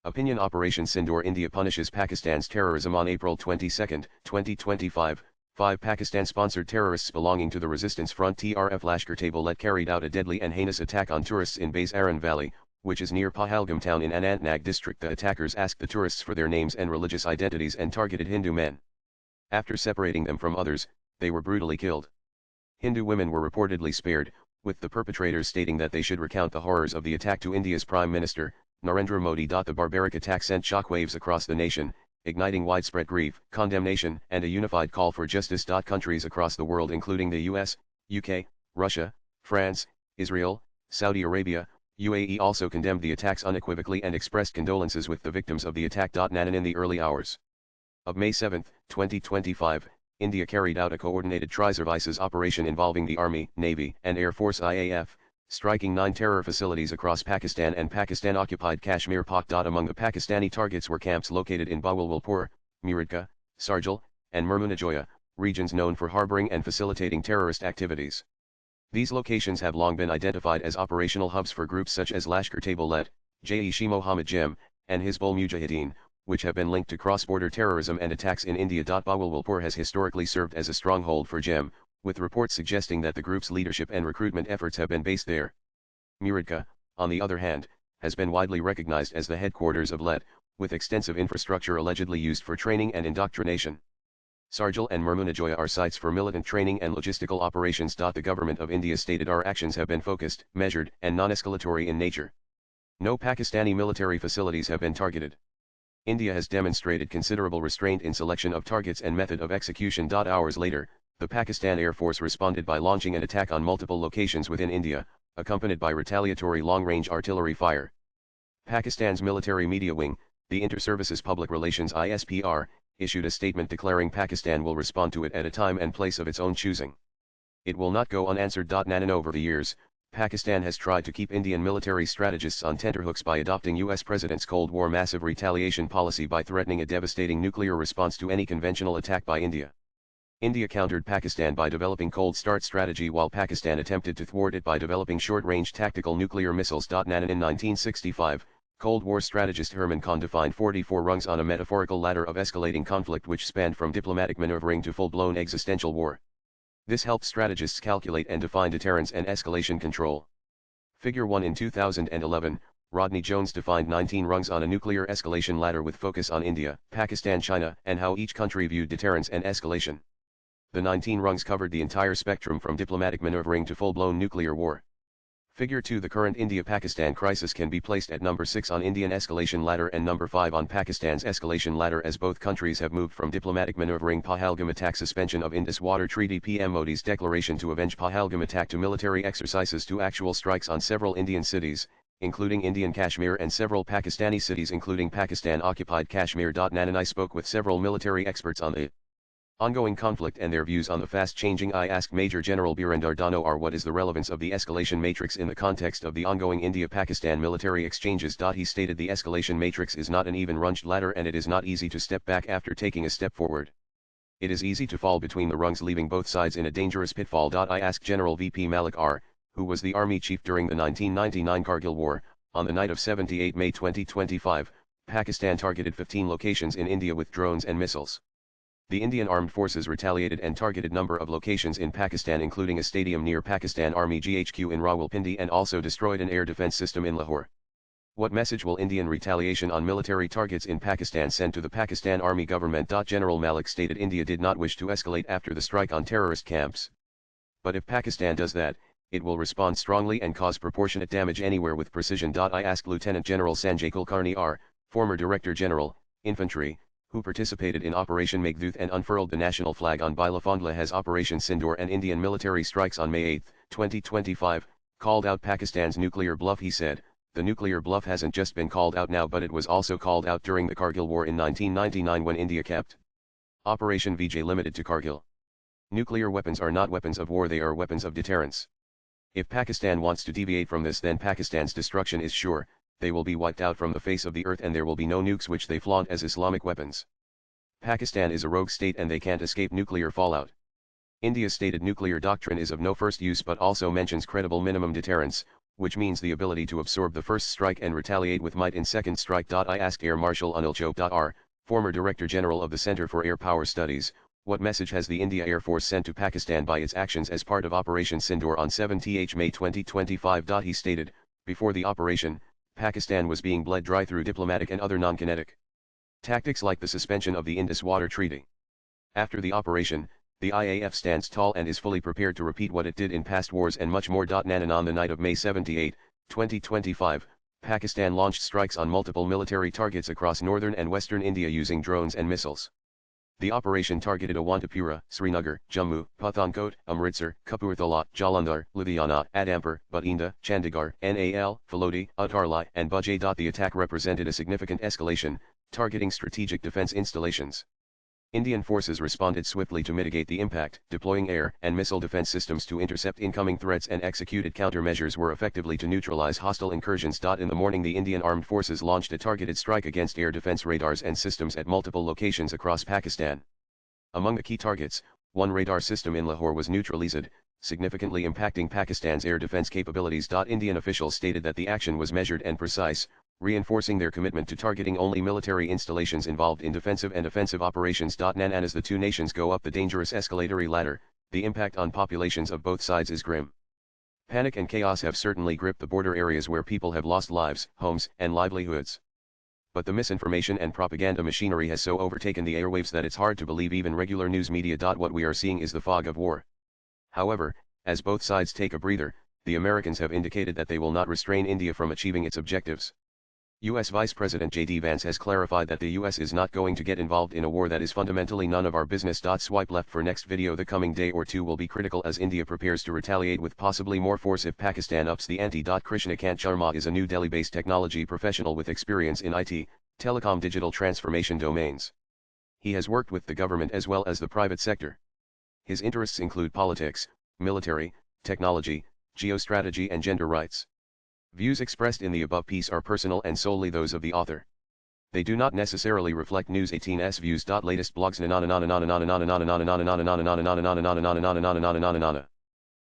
Opinion Operation Sindoor. India punishes Pakistan's terrorism. On April 22, 2025, 5 Pakistan-sponsored terrorists belonging to the Resistance Front (TRF) Lashkar-e-Taiba carried out a deadly and heinous attack on tourists in Bais Aran Valley, which is near Pahalgam town in Anantnag district. The attackers asked the tourists for their names and religious identities and targeted Hindu men. After separating them from others, they were brutally killed. Hindu women were reportedly spared, with the perpetrators stating that they should recount the horrors of the attack to India's Prime Minister, Narendra Modi. The barbaric attack sent shockwaves across the nation, igniting widespread grief, condemnation, and a unified call for justice. Countries across the world including the US, UK, Russia, France, Israel, Saudi Arabia, UAE also condemned the attacks unequivocally and expressed condolences with the victims of the attack. In the early hours of May 7, 2025, India carried out a coordinated tri-services operation involving the Army, Navy, and Air Force IAF, striking 9 terror facilities across Pakistan and Pakistan-occupied Kashmir (Pak). Among the Pakistani targets were camps located in Bahawalpur, Muridka, Sarjal, and Murmunajoya, regions known for harboring and facilitating terrorist activities. These locations have long been identified as operational hubs for groups such as Lashkar-e-Taiba, Jaish-e-Mohammed Jem, and Hizbul Mujahideen, which have been linked to cross-border terrorism and attacks in India. Bahawalpur has historically served as a stronghold for Jem, with reports suggesting that the group's leadership and recruitment efforts have been based there. Muridka, on the other hand, has been widely recognized as the headquarters of LET, with extensive infrastructure allegedly used for training and indoctrination. Sarjal and Murmunajoya are sites for militant training and logistical operations. The government of India stated our actions have been focused, measured, and non-escalatory in nature. No Pakistani military facilities have been targeted. India has demonstrated considerable restraint in selection of targets and method of execution. Hours later, the Pakistan Air Force responded by launching an attack on multiple locations within India, accompanied by retaliatory long-range artillery fire. Pakistan's military media wing, the Inter-Services Public Relations (ISPR), issued a statement declaring Pakistan will respond to it at a time and place of its own choosing. It will not go unanswered. Over the years, Pakistan has tried to keep Indian military strategists on tenterhooks by adopting US President's Cold War massive retaliation policy by threatening a devastating nuclear response to any conventional attack by India. India countered Pakistan by developing Cold Start strategy while Pakistan attempted to thwart it by developing short-range tactical nuclear missiles. In 1965, Cold War strategist Herman Kahn defined 44 rungs on a metaphorical ladder of escalating conflict which spanned from diplomatic maneuvering to full-blown existential war. This helped strategists calculate and define deterrence and escalation control. Figure 1. In 2011, Rodney Jones defined 19 rungs on a nuclear escalation ladder with focus on India, Pakistan, China, and how each country viewed deterrence and escalation. The 19 rungs covered the entire spectrum from diplomatic maneuvering to full-blown nuclear war. Figure 2. The current India-Pakistan crisis can be placed at number 6 on Indian escalation ladder and number 5 on Pakistan's escalation ladder as both countries have moved from diplomatic maneuvering Pahalgam attack suspension of Indus Water Treaty PM Modi's declaration to avenge Pahalgam attack to military exercises to actual strikes on several Indian cities, including Indian Kashmir and several Pakistani cities including Pakistan-occupied Kashmir. I spoke with several military experts on the ongoing conflict and their views on the fast-changing. I asked Major General Birender Dano what is the relevance of the escalation matrix in the context of the ongoing India-Pakistan military exchanges. He stated the escalation matrix is not an even-runged ladder and it is not easy to step back after taking a step forward. It is easy to fall between the rungs leaving both sides in a dangerous pitfall. I asked General VP Malik R., who was the army chief during the 1999 Kargil War, on the night of 78 May 2025, Pakistan targeted 15 locations in India with drones and missiles. The Indian Armed Forces retaliated and targeted number of locations in Pakistan including a stadium near Pakistan Army GHQ in Rawalpindi and also destroyed an air defense system in Lahore. What message will Indian retaliation on military targets in Pakistan send to the Pakistan Army government? General Malik stated India did not wish to escalate after the strike on terrorist camps. But if Pakistan does that, it will respond strongly and cause proportionate damage anywhere with precision. I asked Lieutenant General Sanjay Kulkarni R., former Director General, Infantry, who participated in Operation Meghdoot and unfurled the national flag on Bilafongla has Operation Sindoor and Indian military strikes on May 8, 2025, called out Pakistan's nuclear bluff. He said, the nuclear bluff hasn't just been called out now but it was also called out during the Kargil War in 1999 when India kept Operation Vijay limited to Kargil. Nuclear weapons are not weapons of war, they are weapons of deterrence. If Pakistan wants to deviate from this, then Pakistan's destruction is sure. They will be wiped out from the face of the earth and there will be no nukes which they flaunt as Islamic weapons. Pakistan is a rogue state and they can't escape nuclear fallout. India's stated nuclear doctrine is of no first use but also mentions credible minimum deterrence, which means the ability to absorb the first strike and retaliate with might in second strike. I asked Air Marshal Anil Chopra, former Director General of the Center for Air Power Studies, what message has the India Air Force sent to Pakistan by its actions as part of Operation Sindoor on 7th May 2025? He stated, before the operation, Pakistan was being bled dry through diplomatic and other non-kinetic tactics like the suspension of the Indus Water Treaty. After the operation, the IAF stands tall and is fully prepared to repeat what it did in past wars and much more. Nanan on the night of May 78, 2025, Pakistan launched strikes on multiple military targets across northern and western India using drones and missiles. The operation targeted Awantapura, Srinagar, Jammu, Pathankot, Amritsar, Kapurthala, Jalandhar, Ludhiana, Adampur, Bathinda, Chandigarh, Nal, Phalodi, Atarli, and Bajaj. The attack represented a significant escalation, targeting strategic defense installations. Indian forces responded swiftly to mitigate the impact, deploying air and missile defense systems to intercept incoming threats and executed countermeasures were effectively to neutralize hostile incursions. In the morning, the Indian Armed Forces launched a targeted strike against air defense radars and systems at multiple locations across Pakistan. Among the key targets, one radar system in Lahore was neutralized, significantly impacting Pakistan's air defense capabilities. Indian officials stated that the action was measured and precise, reinforcing their commitment to targeting only military installations involved in defensive and offensive operations. And as the two nations go up the dangerous escalatory ladder, the impact on populations of both sides is grim. Panic and chaos have certainly gripped the border areas where people have lost lives, homes, and livelihoods. But the misinformation and propaganda machinery has so overtaken the airwaves that it's hard to believe even regular news media. What we are seeing is the fog of war. However, as both sides take a breather, the Americans have indicated that they will not restrain India from achieving its objectives. U.S. Vice President J.D. Vance has clarified that the U.S. is not going to get involved in a war that is fundamentally none of our business. Swipe left for next video. The coming day or two will be critical as India prepares to retaliate with possibly more force if Pakistan ups the ante. Krishnakant Sharma is a New Delhi-based technology professional with experience in IT, telecom digital transformation domains. He has worked with the government as well as the private sector. His interests include politics, military, technology, geostrategy and gender rights. Views expressed in the above piece are personal and solely those of the author. They do not necessarily reflect News 18's views. Latest blogs.